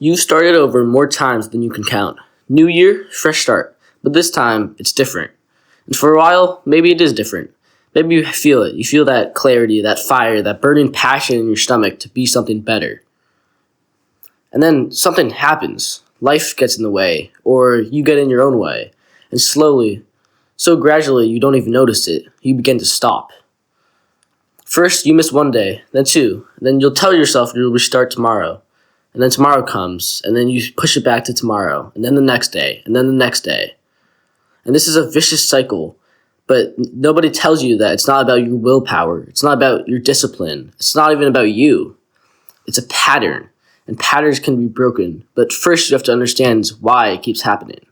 You've started over more times than you can count. New year, fresh start. But this time, it's different. And for a while, maybe it is different. Maybe you feel it. You feel that clarity, that fire, that burning passion in your stomach to be something better. And then something happens. Life gets in the way, or you get in your own way. And slowly, so gradually, you don't even notice it. You begin to stop. First, you miss one day, then two. Then you'll tell yourself you'll restart tomorrow. And then tomorrow comes, and then you push it back to tomorrow, and then the next day, and then the next day. And this is a vicious cycle, but nobody tells you that it's not about your willpower. It's not about your discipline. It's not even about you. It's a pattern, and patterns can be broken. But first you have to understand why it keeps happening.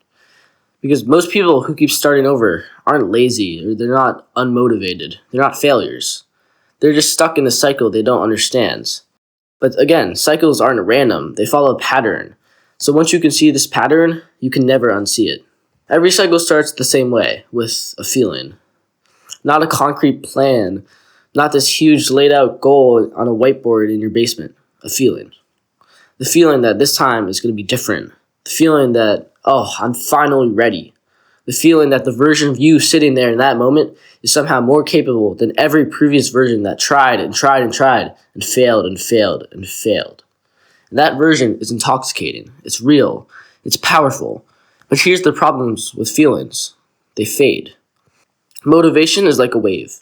Because most people who keep starting over aren't lazy, or they're not unmotivated. They're not failures. They're just stuck in a cycle they don't understand. But again, cycles aren't random. They follow a pattern. So once you can see this pattern, you can never unsee it. Every cycle starts the same way, with a feeling. Not a concrete plan, not this huge laid out goal on a whiteboard in your basement. A feeling. The feeling that this time is going to be different. The feeling that, oh, I'm finally ready. The feeling that the version of you sitting there in that moment is somehow more capable than every previous version that tried and tried and tried and failed and failed and failed. And that version is intoxicating. It's real. It's powerful. But here's the problems with feelings. They fade. Motivation is like a wave.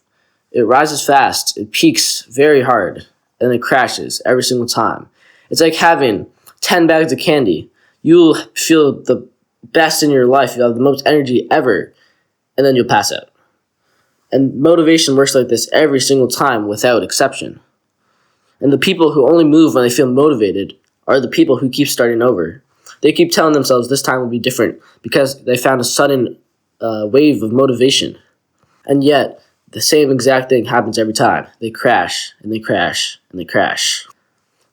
It rises fast, it peaks very hard, and it crashes every single time. It's like having 10 bags of candy. You'll feel the best in your life, you'll have the most energy ever, and then you'll pass out. And motivation works like this every single time without exception. And the people who only move when they feel motivated are the people who keep starting over. They keep telling themselves this time will be different because they found a sudden wave of motivation. And yet, the same exact thing happens every time. They crash, and they crash, and they crash.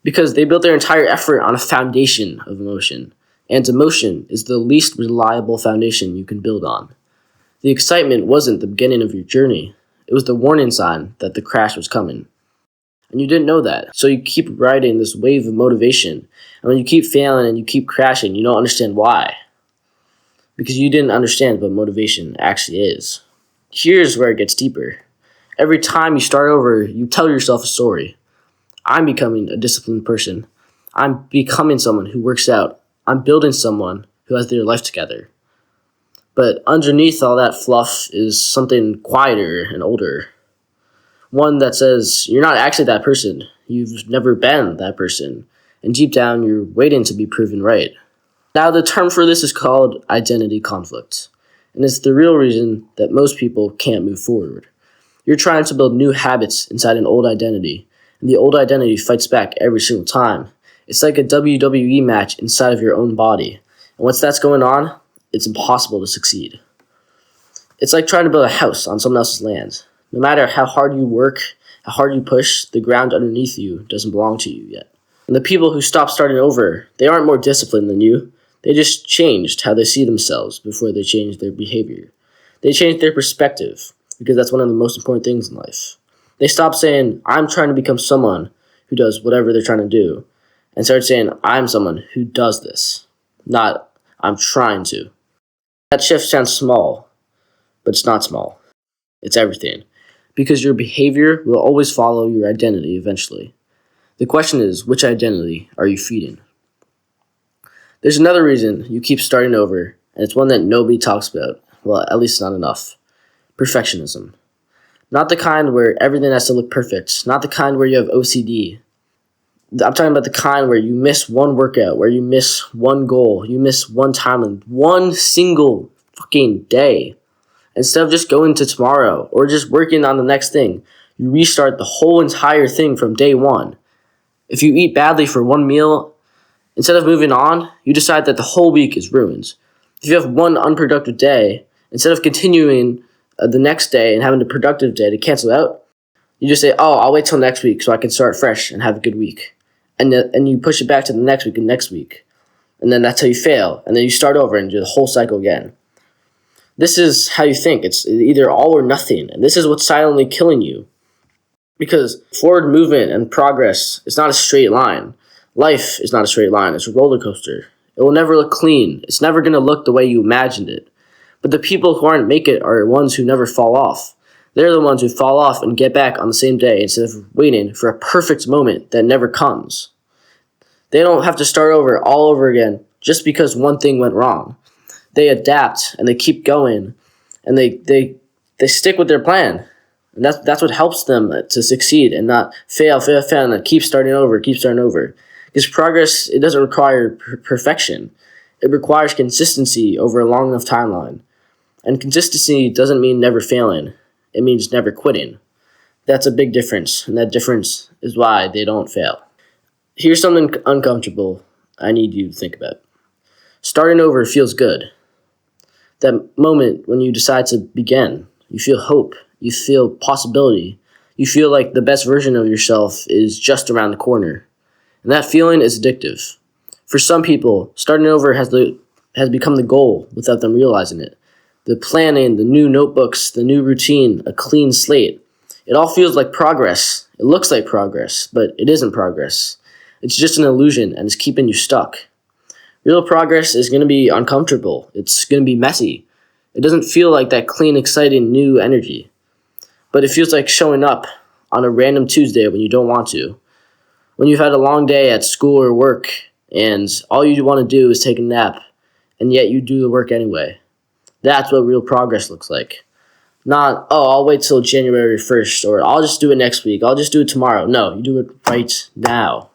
Because they built their entire effort on a foundation of emotion. And emotion is the least reliable foundation you can build on. The excitement wasn't the beginning of your journey. It was the warning sign that the crash was coming. And you didn't know that. So you keep riding this wave of motivation. And when you keep failing and you keep crashing, you don't understand why. Because you didn't understand what motivation actually is. Here's where it gets deeper. Every time you start over, you tell yourself a story. I'm becoming a disciplined person. I'm becoming someone who works out. I'm building someone who has their life together. But underneath all that fluff is something quieter and older. One that says, you're not actually that person. You've never been that person. And deep down, you're waiting to be proven right. Now, the term for this is called identity conflict. And it's the real reason that most people can't move forward. You're trying to build new habits inside an old identity. And the old identity fights back every single time. It's like a WWE match inside of your own body. And once that's going on, it's impossible to succeed. It's like trying to build a house on someone else's land. No matter how hard you work, how hard you push, the ground underneath you doesn't belong to you yet. And the people who stop starting over, they aren't more disciplined than you. They just changed how they see themselves before they changed their behavior. They changed their perspective, because that's one of the most important things in life. They stopped saying, I'm trying to become someone who does whatever they're trying to do, and started saying, I'm someone who does this, not I'm trying to. That shift sounds small, but it's not small. It's everything. Because your behavior will always follow your identity eventually. The question is, which identity are you feeding? There's another reason you keep starting over, and it's one that nobody talks about. Well, at least not enough. Perfectionism. Not the kind where everything has to look perfect. Not the kind where you have OCD. I'm talking about the kind where you miss one workout, where you miss one goal, you miss one timeline, one single fucking day. Instead of just going to tomorrow or just working on the next thing, you restart the whole entire thing from day one. If you eat badly for one meal, instead of moving on, you decide that the whole week is ruined. If you have one unproductive day, instead of continuing the next day and having a productive day to cancel out, you just say, oh, I'll wait till next week so I can start fresh and have a good week. And you push it back to the next week and next week. And then that's how you fail. And then you start over and do the whole cycle again. This is how you think. It's either all or nothing. And this is what's silently killing you. Because forward movement and progress is not a straight line. Life is not a straight line, it's a roller coaster. It will never look clean. It's never going to look the way you imagined it. But the people who aren't make it are ones who never fall off. They're the ones who fall off and get back on the same day instead of waiting for a perfect moment that never comes. They don't have to start over all over again just because one thing went wrong. They adapt and they keep going and they stick with their plan. And that's what helps them to succeed and not fail, and keep starting over. Because progress, it doesn't require perfection. It requires consistency over a long enough timeline. And consistency doesn't mean never failing. It means never quitting. That's a big difference, and that difference is why they don't fail. Here's something uncomfortable I need you to think about. Starting over feels good. That moment when you decide to begin, you feel hope, you feel possibility, you feel like the best version of yourself is just around the corner. And that feeling is addictive. For some people, starting over has become the goal without them realizing it. The planning, the new notebooks, the new routine, a clean slate. It all feels like progress. It looks like progress, but it isn't progress. It's just an illusion, and it's keeping you stuck. Real progress is going to be uncomfortable. It's going to be messy. It doesn't feel like that clean, exciting, new energy. But it feels like showing up on a random Tuesday when you don't want to. When you've had a long day at school or work, and all you want to do is take a nap, and yet you do the work anyway. That's what real progress looks like. Not, oh, I'll wait till January 1st, or I'll just do it next week, I'll just do it tomorrow. No, you do it right now.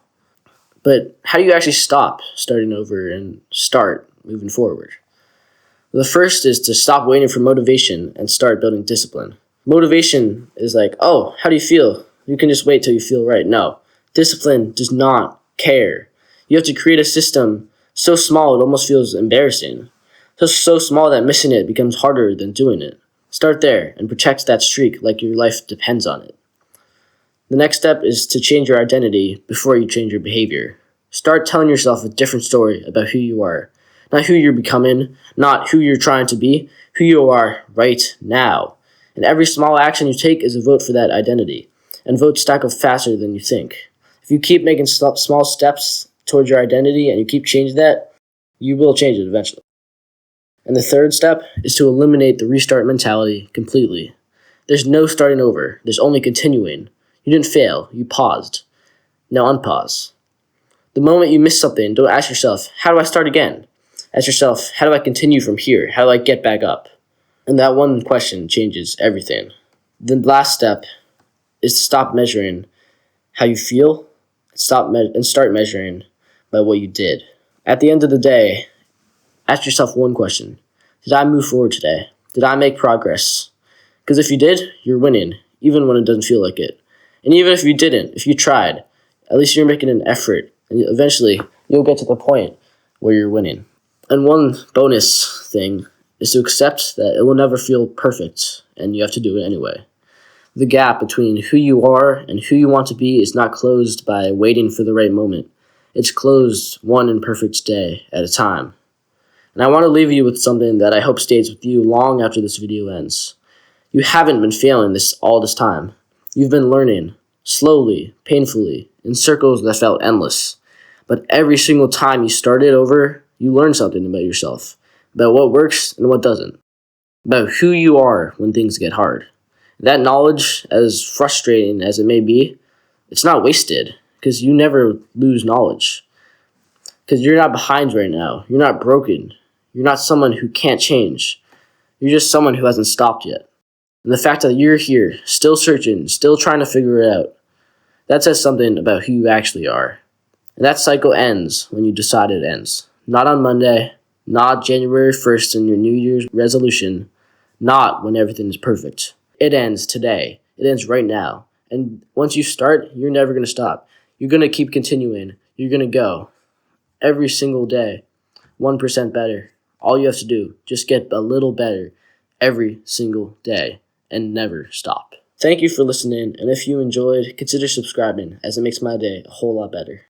But how do you actually stop starting over and start moving forward? The first is to stop waiting for motivation and start building discipline. Motivation is like, oh, how do you feel? You can just wait till you feel right. No, discipline does not care. You have to create a system so small it almost feels embarrassing. So small that missing it becomes harder than doing it. Start there and protect that streak like your life depends on it. The next step is to change your identity before you change your behavior. Start telling yourself a different story about who you are. Not who you're becoming, not who you're trying to be, who you are right now. And every small action you take is a vote for that identity. And votes stack up faster than you think. If you keep making small steps towards your identity and you keep changing that, you will change it eventually. And the third step is to eliminate the restart mentality completely. There's no starting over. There's only continuing. You didn't fail. You paused. Now unpause. The moment you miss something, don't ask yourself, how do I start again? Ask yourself, how do I continue from here? How do I get back up? And that one question changes everything. The last step is to stop measuring how you feel and start measuring by what you did. At the end of the day, ask yourself one question. Did I move forward today? Did I make progress? Because if you did, you're winning, even when it doesn't feel like it. And even if you didn't, if you tried, at least you're making an effort. And eventually, you'll get to the point where you're winning. And one bonus thing is to accept that it will never feel perfect, and you have to do it anyway. The gap between who you are and who you want to be is not closed by waiting for the right moment. It's closed one imperfect day at a time. And I want to leave you with something that I hope stays with you long after this video ends. You haven't been failing all this time. You've been learning, slowly, painfully, in circles that felt endless. But every single time you started over, you learned something about yourself, about what works and what doesn't, about who you are when things get hard. That knowledge, as frustrating as it may be, it's not wasted, because you never lose knowledge. Because you're not behind right now. You're not broken. You're not someone who can't change. You're just someone who hasn't stopped yet. And the fact that you're here, still searching, still trying to figure it out, that says something about who you actually are. And that cycle ends when you decide it ends. Not on Monday, not January 1st in your New Year's resolution, not when everything is perfect. It ends today. It ends right now. And once you start, you're never going to stop. You're going to keep continuing. You're going to go every single day, 1% better. All you have to do, just get a little better every single day and never stop. Thank you for listening, and if you enjoyed, consider subscribing, as it makes my day a whole lot better.